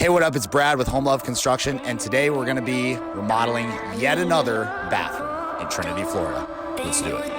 Hey, what up? It's Brad with Home Love Construction, and today we're going to be remodeling yet another bathroom in Trinity, Florida. Let's do it.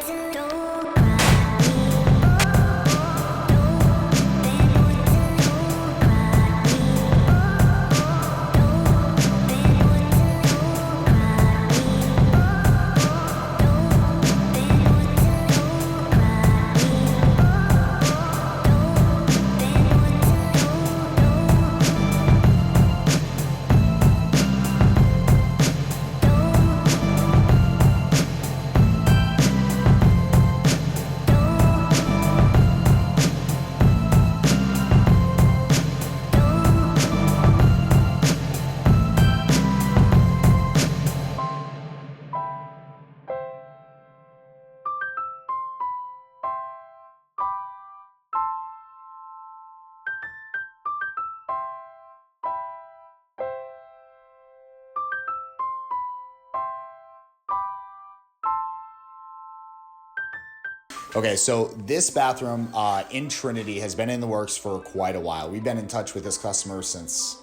Okay, so this bathroom in Trinity has been in the works for quite a while. We've been in touch with this customer since,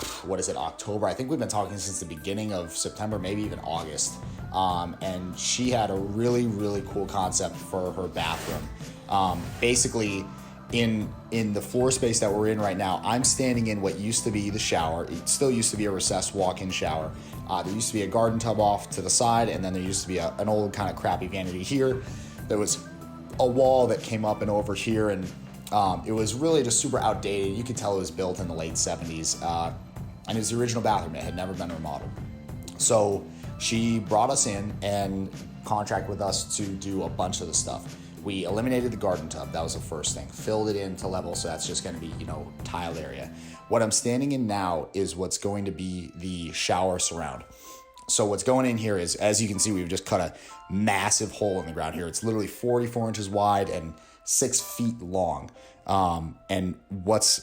October? I think we've been talking since the beginning of September, maybe even August. And she had a really, really cool concept for her bathroom. Basically, in the floor space that we're in right now, I'm standing in what used to be the shower. It still used to be a recessed walk-in shower. There used to be a garden tub off to the side, and then there used to be an old kind of crappy vanity here. There was a wall that came up and over here, and it was really just super outdated. You could tell it was built in the late 70s, and it was the original bathroom. It had never been remodeled. So she brought us in and contracted with us to do a bunch of the stuff. We eliminated the garden tub. That was the first thing. Filled it in to level, so that's just going to be, tiled area. What I'm standing in now is what's going to be the shower surround. So what's going in here is, as you can see, we've just cut a massive hole in the ground here. It's literally 44 inches wide and 6 feet long. And what's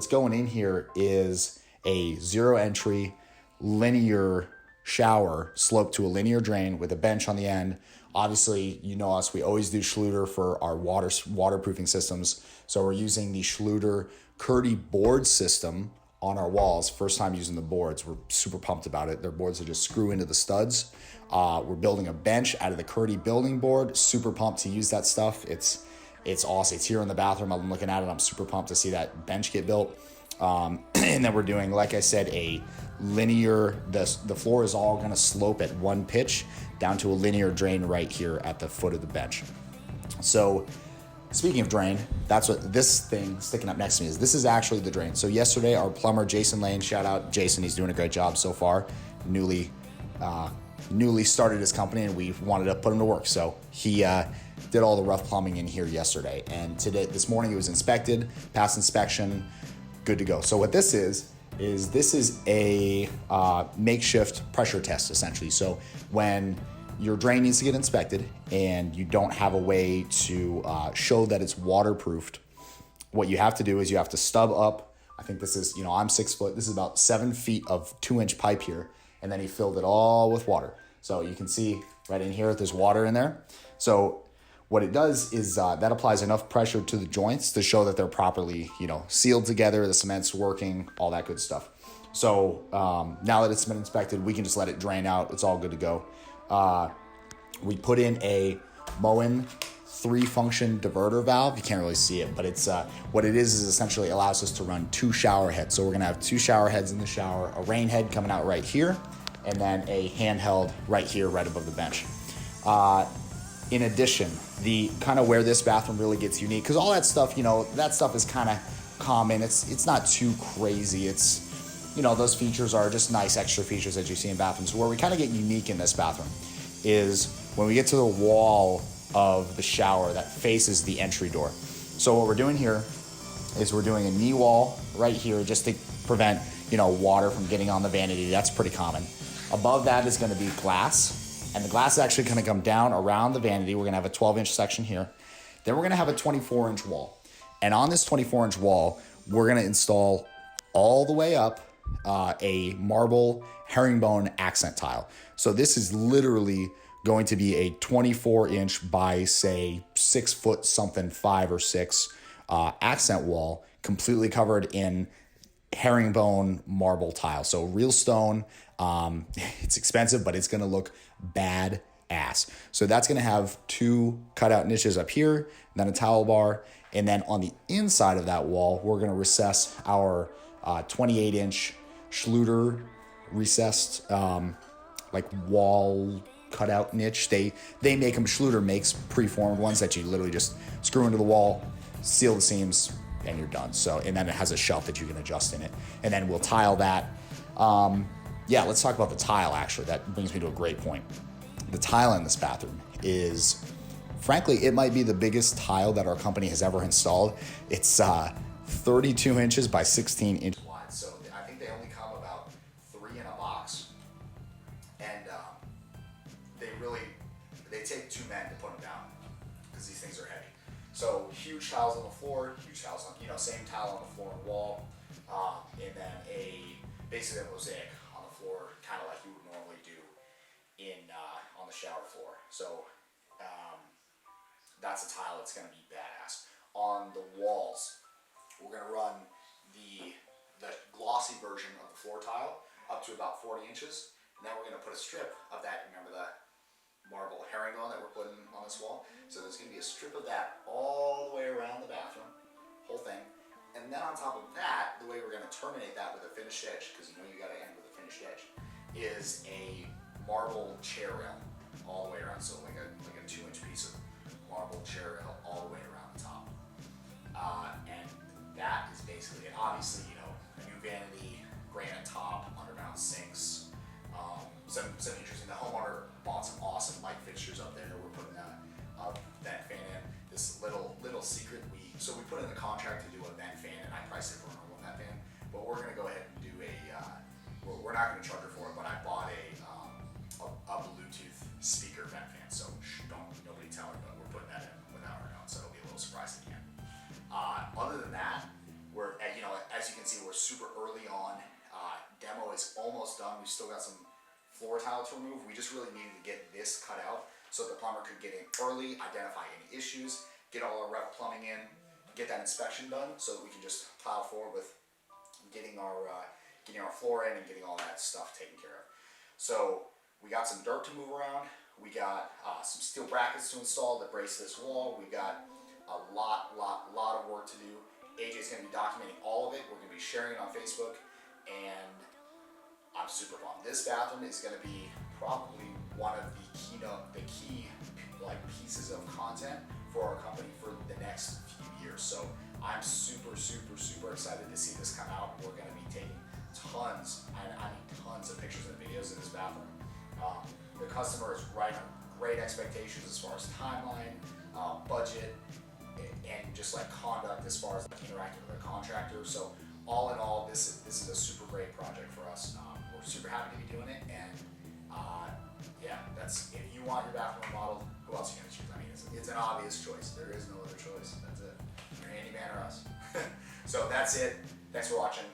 going in here is a zero entry linear shower sloped to a linear drain with a bench on the end. Obviously, you know us, we always do Schluter for our waterproofing systems. So we're using the Schluter Curdy board system on our walls. First time using the boards. We're super pumped about it. Their boards are just screw into the studs. We're building a bench out of the Curdy building board. Super pumped to use that stuff. It's awesome. It's here in the bathroom. I'm looking at it. I'm super pumped to see that bench get built. And then we're doing, like I said, a linear, the floor is all gonna slope at one pitch down to a linear drain right here at the foot of the bench. So speaking of drain, that's what this thing sticking up next to me is. This is actually the drain. So yesterday, our plumber, Jason Lane, shout out Jason, he's doing a great job so far. Newly started his company, and we wanted to put him to work. So he did all the rough plumbing in here yesterday. And this morning it was inspected, passed inspection, good to go. So what this is a makeshift pressure test, essentially. So when your drain needs to get inspected and you don't have a way to show that it's waterproofed, what you have to do is you have to stub up. I think this is, I'm 6 foot. This is about 7 feet of 2-inch pipe here. And then he filled it all with water. So you can see right in here, there's water in there. So what it does is that applies enough pressure to the joints to show that they're properly, sealed together, the cement's working, all that good stuff. So now that it's been inspected, we can just let it drain out. It's all good to go. We put in a Moen 3-function diverter valve. You can't really see it, but it's what it is essentially allows us to run 2 shower heads. So we're gonna have 2 shower heads in the shower, a rain head coming out right here, and then a handheld right here, right above the bench. In addition, the kind of where this bathroom really gets unique, because all that stuff, that stuff is kind of common. It's not too crazy. It's, those features are just nice extra features that you see in bathrooms. Where we kind of get unique in this bathroom is when we get to the wall of the shower that faces the entry door. So what we're doing here is we're doing a knee wall right here just to prevent, water from getting on the vanity. That's pretty common. Above that is going to be glass. And the glass is actually going to come down around the vanity. We're going to have a 12-inch section here. Then we're going to have a 24-inch wall. And on this 24-inch wall, we're going to install all the way up a marble herringbone accent tile. So this is literally going to be a 24-inch by, say, 6 foot something, 5 or 6 accent wall, completely covered in herringbone marble tile. So real stone. It's expensive, but it's going to look bad ass. So that's going to have 2 cutout niches up here, then a towel bar. And then on the inside of that wall, we're going to recess our 28-inch Schluter recessed like wall cutout niche. They make them. Schluter makes preformed ones that you literally just screw into the wall, seal the seams, and you're done. So, and then it has a shelf that you can adjust in it. And then we'll tile that. Yeah, let's talk about the tile, actually. That brings me to a great point. The tile in this bathroom is, frankly, it might be the biggest tile that our company has ever installed. It's 32 inches by 16 inches wide. So I think they only come about 3 in a box. And they take 2 men to put them down because these things are heavy. So huge tiles on the floor, huge tiles on, same tile on the floor and wall, and then basically a mosaic on the floor, kind of like you would normally do on the shower floor. So that's a tile that's going to be badass. On the walls, we're going to run the glossy version of the floor tile up to about 40 inches, and then we're going to put a strip of that. Remember the marble herringbone that we're putting on this wall? So there's going to be a strip of that all the way around the bathroom, whole thing. And then on top of that, the way we're going to terminate that with a finished edge, because you got to end with a finished edge, is a marble chair rail all the way around. So like a 2-inch piece of marble chair rail all the way around the top. And that is basically it. Obviously, a new vanity, granite top, undermount sinks. Some interesting. The homeowner bought some awesome light fixtures up there. We're putting a vent fan in. This little secret, we put in the contract to do a vent fan, and I priced it for a normal vent fan. But we're gonna go ahead and do we're not gonna charge her for it. But I bought a Bluetooth speaker vent fan. So nobody tell her, but we're putting that in without her knowing. So it'll be a little surprise at the end. Other than that, we're as you can see, we're super early on. Demo is almost done. We've still got some floor tile to remove. We just really needed to get this cut out so the plumber could get in early, identify any issues, get all our rough plumbing in, get that inspection done so that we can just plow forward with getting our floor in and getting all that stuff taken care of. So we got some dirt to move around. We got some steel brackets to install that brace this wall. We got a lot of work to do. AJ's going to be documenting all of it. We're going to be sharing it on Facebook, and I'm super pumped. This bathroom is going to be probably one of the key pieces of content for our company for the next few years. So I'm super excited to see this come out. We're going to be taking tons of pictures and videos of this bathroom. The customer is right on great expectations as far as timeline, budget, and just conduct as far as interacting with the contractor. So all in all, this is a super great project for us. We're super happy to be doing it, and yeah, if you want your bathroom remodeled, who else are you gonna choose? I mean, it's an obvious choice. There is no other choice. That's it. Your handyman or us. So that's it. Thanks for watching.